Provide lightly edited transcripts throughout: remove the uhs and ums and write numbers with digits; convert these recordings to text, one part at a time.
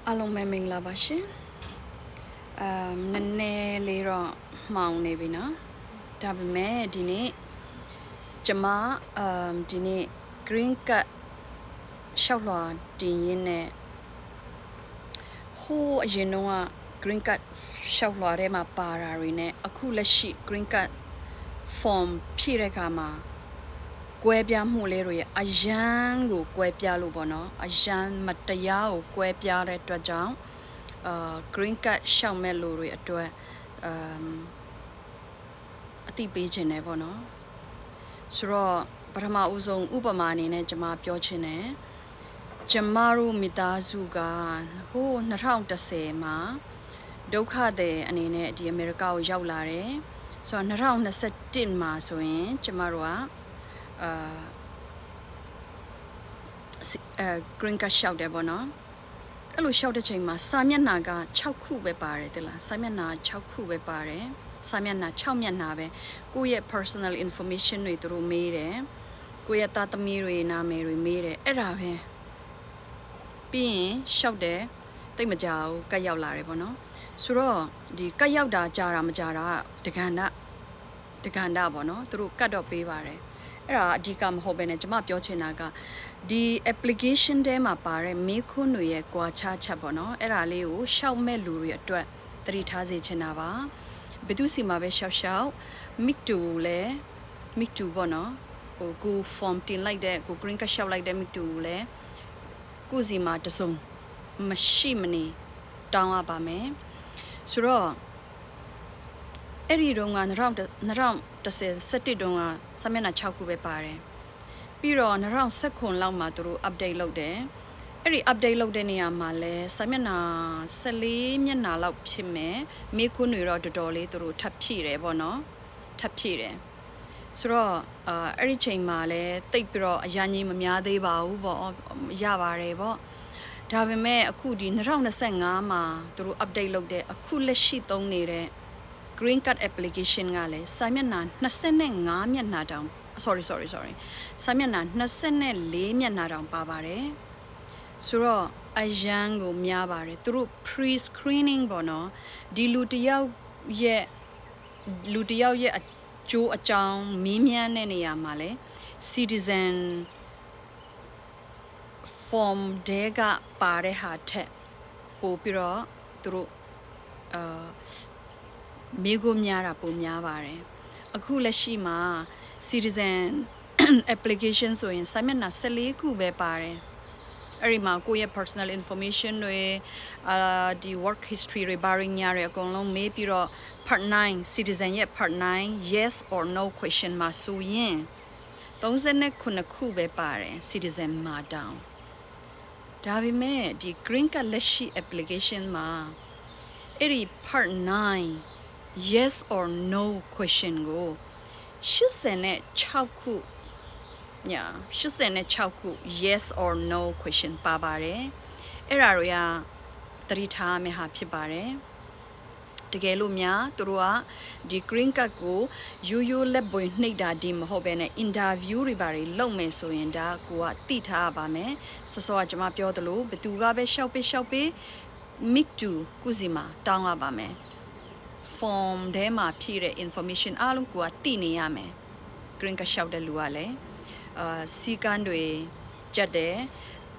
အားလုံးပဲမင်္ဂလာပါရှင်နည်းနည်းလေးတော့မှောင်နေပြီနော်ဒါပေမဲ့ဒီနေ့ကျမဒီနေ့ green card ရှောက်လွှာတင်ရင်းနဲ့ဟိုးအရင်တော့က green card ရှောက်လွှာထဲမှာပါတာတွေနဲ့အခုလက်ရှိ green card form ဖြည့်တဲ့အခါမှာကွဲပြားမှုလေးတွေအရန်ကိုကွဲပြားလို့ပေါ့နော်အရန်မတရားကိုကွဲပြားတဲ့အတွက်ကြောင့် green card ရှောက်မဲ့လူတွေအတွက်အတိပေးခြင်းတယ်ပေါ့နော်ဆိုတော့ပထမဦးဆုံးဥပမာအနေနဲ့ကျွန်မပြောချင်တယ်ကျမတို့မိသားစုကဟို2010မှာဒုက္ခသည်အနေနဲ့ဒီအမေရိကကိုရောက်လာတယ်ဆိုတော့2021မှာဆိုရင်ကျမတို့ကgreen card ရှောက်တယ်ပေါ့နော်အဲ့လိုရှောက်တဲ့ချိန်မှာစာမျက်နှာက6ခုပဲပါတယ်တဲ့လားစာမျက်နှာ6ခုပဲပါတယ်စာမျက်နှာ6မျက်နှာပဲကိုယ့်ရဲ့ personal information တွေသူတို့မေးတယ်ကိုယ့်ရဲ့သားသမီးတွေနာမည်တွေမေးတယ်အဲ့ဒါပဲပြီးရင်ရှောက်တယ်တိတ်မကြောက်ကတ်ရောက်လာတယ်ပေါ့နော်ဆိုတော့ဒီကတ်ရောက်တာကြာတာမကြာတာတက္ကန္တပေါ့နော်သူတို့ကတ်တော့ပေးပါတယ်အဲ့ဒါအဓိကမဟုတ်ဘဲနဲ့ကျွန်မပြောချင်တာကဒီ application ထဲမှာပါတဲ့မေးခွန်းတွေရဲ့ကွာခြားချက်ပေါ့နော်အဲ့ဒါလေးကိုရှောက်မဲ့လူတွေအတွက်သတိထားစေချင်တာပါဘယ်သူစီမှာပဲရှောက် mic တူလဲ mic တူပေါ့နော်ဟိုကို form တင်လိုက်တဲ့ကို green card ရှောက်လိုက်တဲ့ mic တူလဲကိုစီမှာတစုံမရှိမနေတောင်းရပါမယ်ဆိုတော့အဲ့ဒီတုန်းက2017တုန်းကစာမျက်နှာ6ခုပဲပါတယ်ပြီးတော့2019လောက်မှာသူတို့ update လုပ်တယ်အဲ့ဒီ update လုပ်တဲ့နေရာမှာလဲစာမျက်နှာ14မျက်နှာလောက်ဖြစ်မယ်မေးခွန်းတွေတော့တော်တော်လေးသူတို့ထပ်ဖြည့်တယ်ပေါ့နော်ထပ်ဖြည့်တယ်ဆိုတော့အဲ့ဒီချိန်မှာလဲတိတ်ပြီးတော့အရာကြီးမများသေးပါဘူးပေါ့ရပါတယ်ပေါ့ဒါပေမဲ့အခုဒီ2025မှာသူတို့ update လုပ်တဲ့အခုလက်ရှိသုံးနေတဲ့ green card application ကလည်းစာမျက်နှာ25မျက်နှာတောင် sorry စာမျက်နှာ24မျက်နှာတောင်ပါပါတယ်ဆိုတော့အရန်ကိုများပါတယ်သူတို့ pre screening ပေါ့နော်ဒီလူတယောက်ရဲ့အကျိုးအကြောင်းမင်းမြန်းတဲ့နေရာမှာလဲ citizen form တဲကပါတဲ့ဟာထက်ပိုပြီးတော့သူတို့မေးခွန်းများတာပိုများပါတယ်အခုလက်ရှိမှာ citizen application ဆိုရင်စာမျက်နှာ14ခုပဲပါတယ်အဲ့ဒီမှာကိုယ့်ရဲ့ personal information တွေဒီ work history တွေဘာတွေညာတွေအကုန်လုံးမေးပြီးတော့ part 9 citizen ရဲ့ part 9 yes or no question မှာဆိုရင်39ခုပဲပါတယ် citizen မှာတောင်ဒါပေမဲ့ဒီ green card လက်ရှိ application မှာအဲ့ဒီ part 9 yes or no question ကို86ခုညာ86ခု yes or no question ပါပါတယ်အဲ့ဒါတွေကသတိထားမယ့်ဟာဖြစ်ပါတယ်တကယ်လို့များသူတို့ကဒီ green card ကိုရိုးလက်ပွင့်နှိပ်တာဒီမဟုတ်ဘဲနဲ့ interview တွေပါတွေလုပ်မယ်ဆိုရင်ဒါကိုကတိထားပါမယ်စောစောကကျွန်မပြောသလိုဘသူကပဲရှောက်ပေး mic to ကုစီမှာတောင်းရပါမယ် form ထဲမှာဖြည့်တဲ့ information အားလုံးကိုကတိနေရမယ် green card ရှောက်တဲ့လူကလည်းစီကန်းတွေကြက်တယ်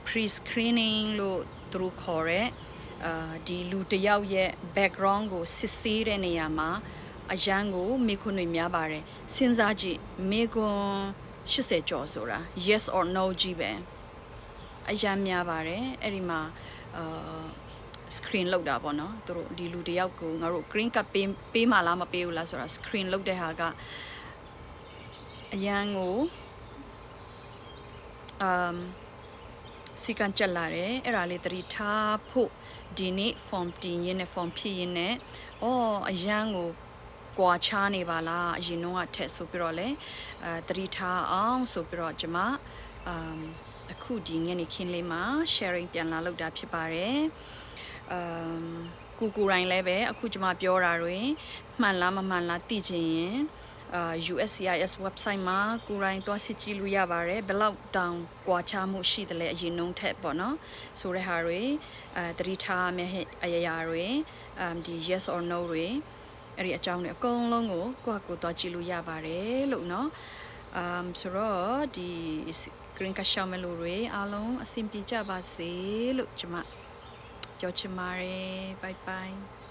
pre screening လို့သူတို့ခေါ်တဲ့ဒီလူတယောက်ရဲ့ background ကိုစစ်ဆေးတဲ့နေရာမှာအရန်ကိုမေခွန်းတွေများပါတယ်စဉ်းစားကြည့်မေခွန်း80ကျော်ဆိုတာ yes or no ကြီးပဲအရန်များပါတယ်အဲ့ဒီမှာscreen လောက်တာပေါ့နော်သူတို့ဒီလူတယောက်ကိုငါတို့ green card ပေးမှလားမပေးဘူးလားဆိုတာ screen လောက်တဲ့ဟာကအရန်ကိုစီကံကြက်လာတယ်အဲ့ဒါလေးသတိထားဖို့ဒီနေ့ form တင်ရင်းနဲ့ form ဖြည့်ရင်းနဲ့အရန်ကိုကွာခြားနေပါလားအရင်တော့ထက်ဆိုပြီးတော့လေသတိထားအောင်ဆိုပြီးတော့ကျွန်မအခုဒီညနေခင်းလေးမှာ sharing ပြန်လာလုပ်တာဖြစ်ပါတယ်ကိုယ်တိုင်လည်းပဲအခုကျွန်မပြောတာတွေမှန်လားမမှန်လားသိချင်ရင် USCIS website မှာကိုယ်တိုင်သွားစစ်ကြည့်လို့ရပါတယ်ဘယ်လောက်တောင်ကွာခြားမှုရှိတယ်လဲအရင်နှုန်းထက်ပေါ့နော်ဆိုတဲ့ဟာတွေသတိထားမယ့်အရာတွေဒီ yes or no တွေအဲ့ဒီအကြောင်းတွေအကုန်လုံးကိုကိုယ့်ဟာကိုယ်သွားကြည့်လို့ရပါတယ်လို့เนาะဆိုတော့ဒီ green card ရှောင်းမဲ့လူတွေအားလုံးအဆင်ပြေကြပါစေလို့ကျွန်မပြောချင်ပါတယ် bye bye